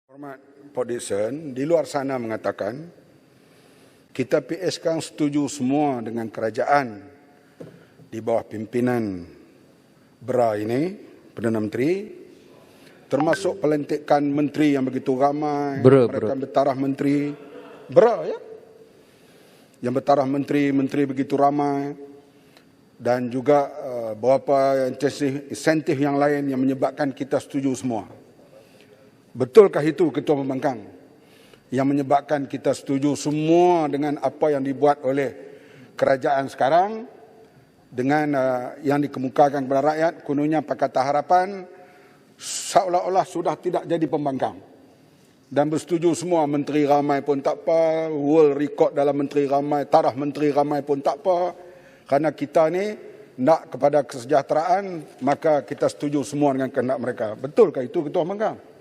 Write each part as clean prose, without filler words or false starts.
Hormat Port Dickson, di luar sana mengatakan kita PS kan setuju semua dengan kerajaan di bawah pimpinan BRA ini, Perdana Menteri, termasuk pelantikan menteri yang begitu ramai, mereka bertaraf menteri, BRA ya, yang bertaraf menteri begitu ramai, dan juga beberapa insentif yang lain yang menyebabkan kita setuju semua. Betulkah itu Ketua Pembangkang yang menyebabkan kita setuju semua dengan apa yang dibuat oleh kerajaan sekarang dengan yang dikemukakan kepada rakyat, kononnya Pakatan Harapan seolah-olah sudah tidak jadi pembangkang dan bersetuju semua, menteri ramai pun tak apa, world record dalam menteri ramai, taraf menteri ramai pun tak apa, kerana kita ni nak kepada kesejahteraan, maka kita setuju semua dengan kehendak mereka. Betulkah itu Ketua Pembangkang?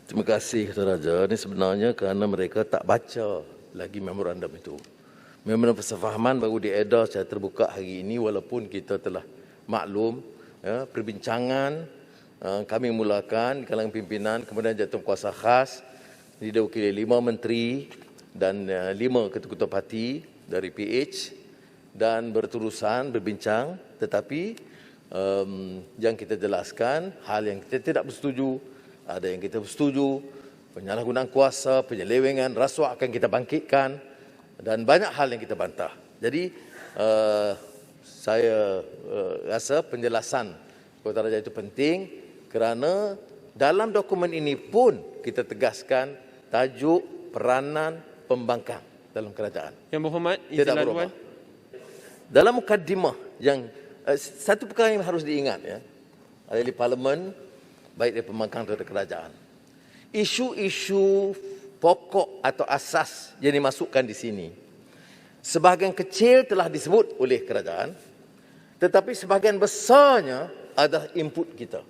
Terima kasih Ketua Raja. Ini sebenarnya kerana mereka tak baca lagi memorandum itu. Memorandum persefahaman baru diedar secara terbuka hari ini, walaupun kita telah maklum ya, perbincangan kami mulakan di kalangan pimpinan, kemudian jawatankuasa khas didawakili 5 menteri dan 5 ketua-ketua parti dari PH dan berterusan berbincang, tetapi yang kita jelaskan hal yang kita tidak bersetuju, ada yang kita bersetuju, penyalahgunaan kuasa, penyelewengan, rasuah akan kita bangkitkan dan banyak hal yang kita bantah. Jadi saya rasa penjelasan Ketua Raja itu penting kerana dalam dokumen ini pun kita tegaskan tajuk peranan pembangkang dalam kerajaan. Yang Berhormat Tidak berubah. Dalam mukadimah yang satu perkara yang harus diingat ya, ahli parlimen baik dari pembangkang atau dari kerajaan. Isu-isu pokok atau asas yang dimasukkan di sini, sebahagian kecil telah disebut oleh kerajaan, tetapi sebahagian besarnya adalah input kita.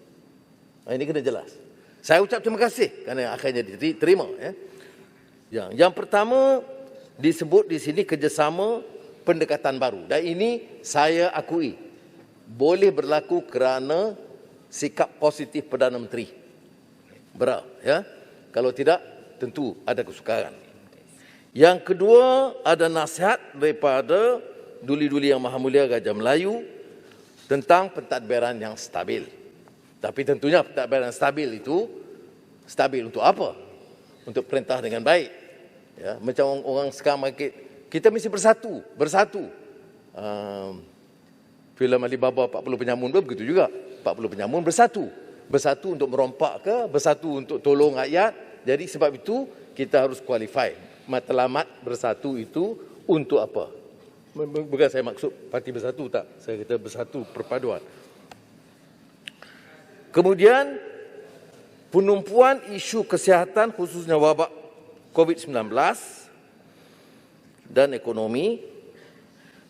Ini kena jelas. Saya ucap terima kasih kerana akhirnya diterima. Yang pertama disebut di sini kerjasama pendekatan baru. Dan ini saya akui boleh berlaku kerana sikap positif Perdana Menteri. Ya. Kalau tidak, tentu ada kesukaran. Yang kedua, ada nasihat daripada Duli-Duli Yang Maha Mulia Raja Melayu tentang pentadbiran yang stabil. Tapi tentunya pentadbiran stabil itu stabil untuk apa? Untuk perintah dengan baik. Ya, macam orang sekarang kita mesti bersatu. Filem Alibaba 40 penyamun pun begitu juga. 40 penyamun bersatu untuk merompak ke, bersatu untuk tolong rakyat. Jadi sebab itu kita harus qualify matlamat bersatu itu untuk apa? Bukan saya maksud parti bersatu, tak. Saya kata bersatu perpaduan. Kemudian penumpuan isu kesihatan khususnya wabak COVID-19 dan ekonomi,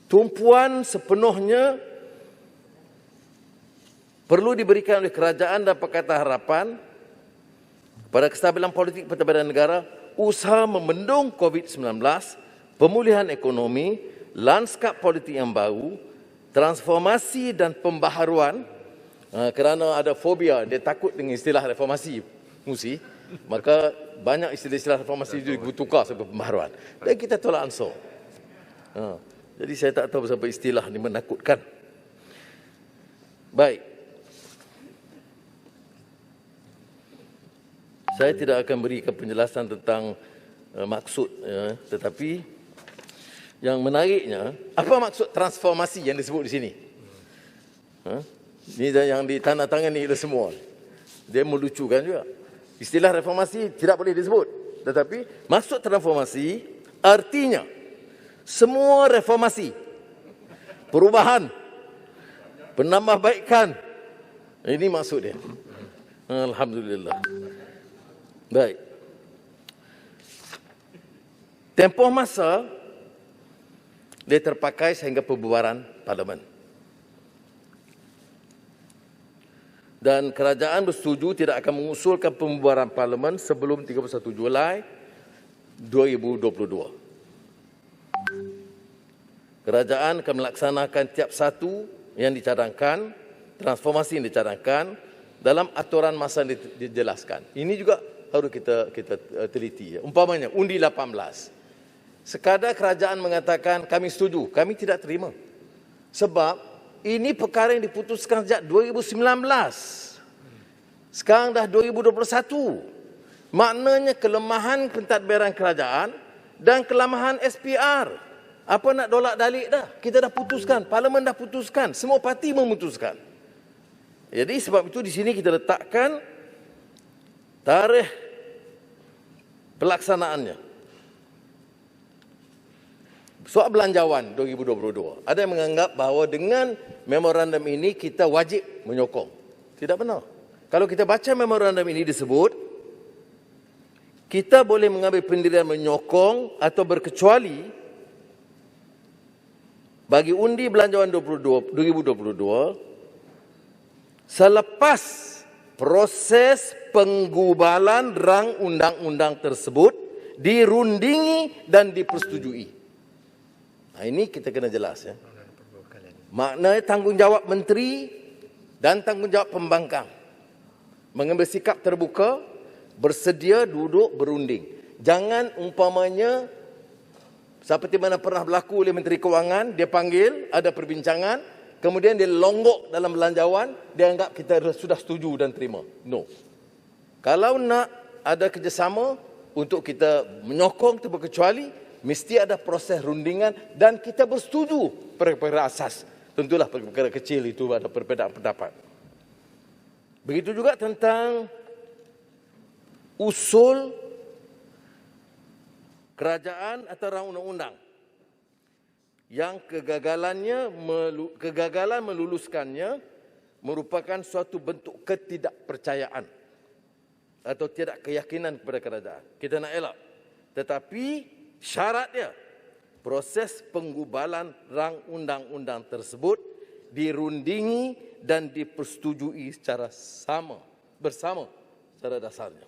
tumpuan sepenuhnya perlu diberikan oleh kerajaan dan Pakatan Harapan kepada kestabilan politik pentadbiran negara, usaha membendung COVID-19, pemulihan ekonomi, lanskap politik yang baru, transformasi dan pembaharuan. Kerana ada fobia, dia takut dengan istilah reformasi, maka banyak istilah-istilah reformasi itu ditukar sebagai pembaharuan. Dan kita tolak ansur. Jadi saya tak tahu sampai istilah ini menakutkan. Baik. Saya tidak akan berikan penjelasan tentang maksud, tetapi yang menariknya, apa maksud transformasi yang disebut di sini? Ini yang ditandatangani oleh semua. Dia melucukan juga. Istilah reformasi tidak boleh disebut. Tetapi maksud transformasi artinya semua reformasi, perubahan, penambahbaikan. Ini maksud dia. Alhamdulillah. Baik. Tempoh masa dia terpakai sehingga pembubaran parlimen. Dan kerajaan bersetuju tidak akan mengusulkan pembubaran parlimen sebelum 31 Julai 2022. Kerajaan akan melaksanakan tiap satu yang dicadangkan, transformasi yang dicadangkan dalam aturan masa dijelaskan. Ini juga harus kita teliti. Ya. Umpamanya undi 18. Sekadar kerajaan mengatakan kami setuju, kami tidak terima. Sebab ini perkara yang diputuskan sejak 2019. Sekarang dah 2021. Maknanya kelemahan pentadbiran kerajaan dan kelemahan SPR. Apa nak dolak dalik dah? Kita dah putuskan, Parlimen dah putuskan, semua parti memutuskan. Jadi sebab itu di sini kita letakkan tarikh pelaksanaannya. Soal belanjawan 2022. Ada yang menganggap bahawa dengan memorandum ini kita wajib menyokong. Tidak benar. Kalau kita baca memorandum ini disebut, kita boleh mengambil pendirian menyokong atau berkecuali bagi undi belanjawan 2022 selepas proses penggubalan rang undang-undang tersebut dirundingi dan dipersetujui. Nah, ini kita kena jelas ya. Maknanya tanggungjawab menteri dan tanggungjawab pembangkang mengambil sikap terbuka, bersedia duduk berunding. Jangan umpamanya seperti mana pernah berlaku oleh Menteri Kewangan, dia panggil, ada perbincangan, kemudian dia longgok dalam belanjawan, dia anggap kita sudah setuju dan terima. No. Kalau nak ada kerjasama untuk kita menyokong terkecuali, mesti ada proses rundingan dan kita bersetuju perkara asas. Tentulah perkara kecil itu ada perbezaan pendapat. Begitu juga tentang usul kerajaan atau rang undang-undang yang kegagalan meluluskannya merupakan suatu bentuk ketidakpercayaan atau tidak keyakinan kepada kerajaan. Kita nak elak. Tetapi syaratnya proses penggubalan rang undang-undang tersebut dirundingi dan dipersetujui secara bersama secara dasarnya.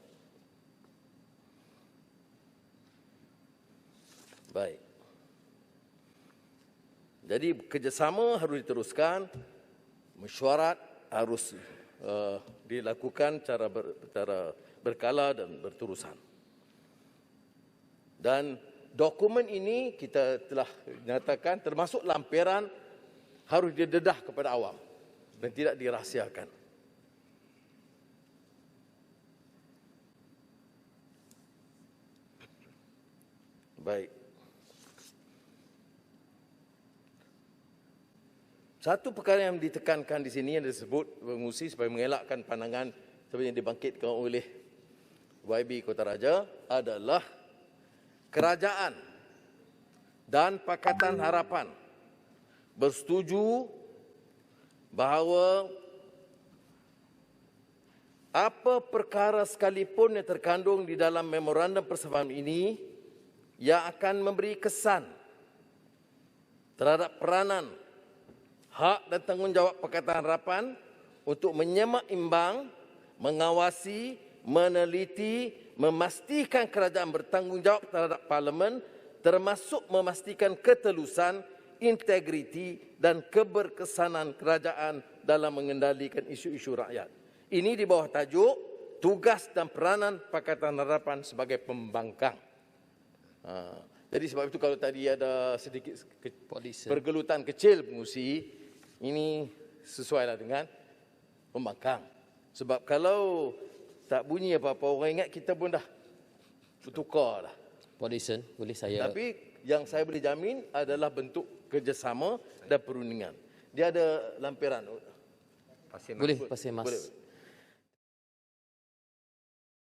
Baik. Jadi kerjasama harus diteruskan, mesyuarat harus dilakukan secara berkala dan berterusan. Dan dokumen ini kita telah nyatakan termasuk lampiran harus didedah kepada awam dan tidak dirahsiakan. Baik. Satu perkara yang ditekankan di sini yang disebut pengusi supaya mengelakkan pandangan seperti yang dibangkitkan oleh YB Kota Raja adalah kerajaan dan Pakatan Harapan bersetuju bahawa apa perkara sekalipun yang terkandung di dalam memorandum persefahaman ini yang akan memberi kesan terhadap peranan, hak dan tanggungjawab Pakatan Harapan untuk menyemak imbang, mengawasi, meneliti, memastikan kerajaan bertanggungjawab terhadap Parlimen, termasuk memastikan ketelusan, integriti dan keberkesanan kerajaan dalam mengendalikan isu-isu rakyat. Ini di bawah tajuk tugas dan peranan Pakatan Harapan sebagai pembangkang. Jadi sebab itu kalau tadi ada sedikit pergelutan kecil pengusi, ini sesuailah dengan pembangkang. Sebab kalau tak bunyi apa-apa, orang ingat kita pun dah bertukar dah. Pak Dyson, boleh saya... Tapi yang saya boleh jamin adalah bentuk kerjasama dan perundingan. Dia ada lampiran. Boleh, Pasir Mas. Boleh.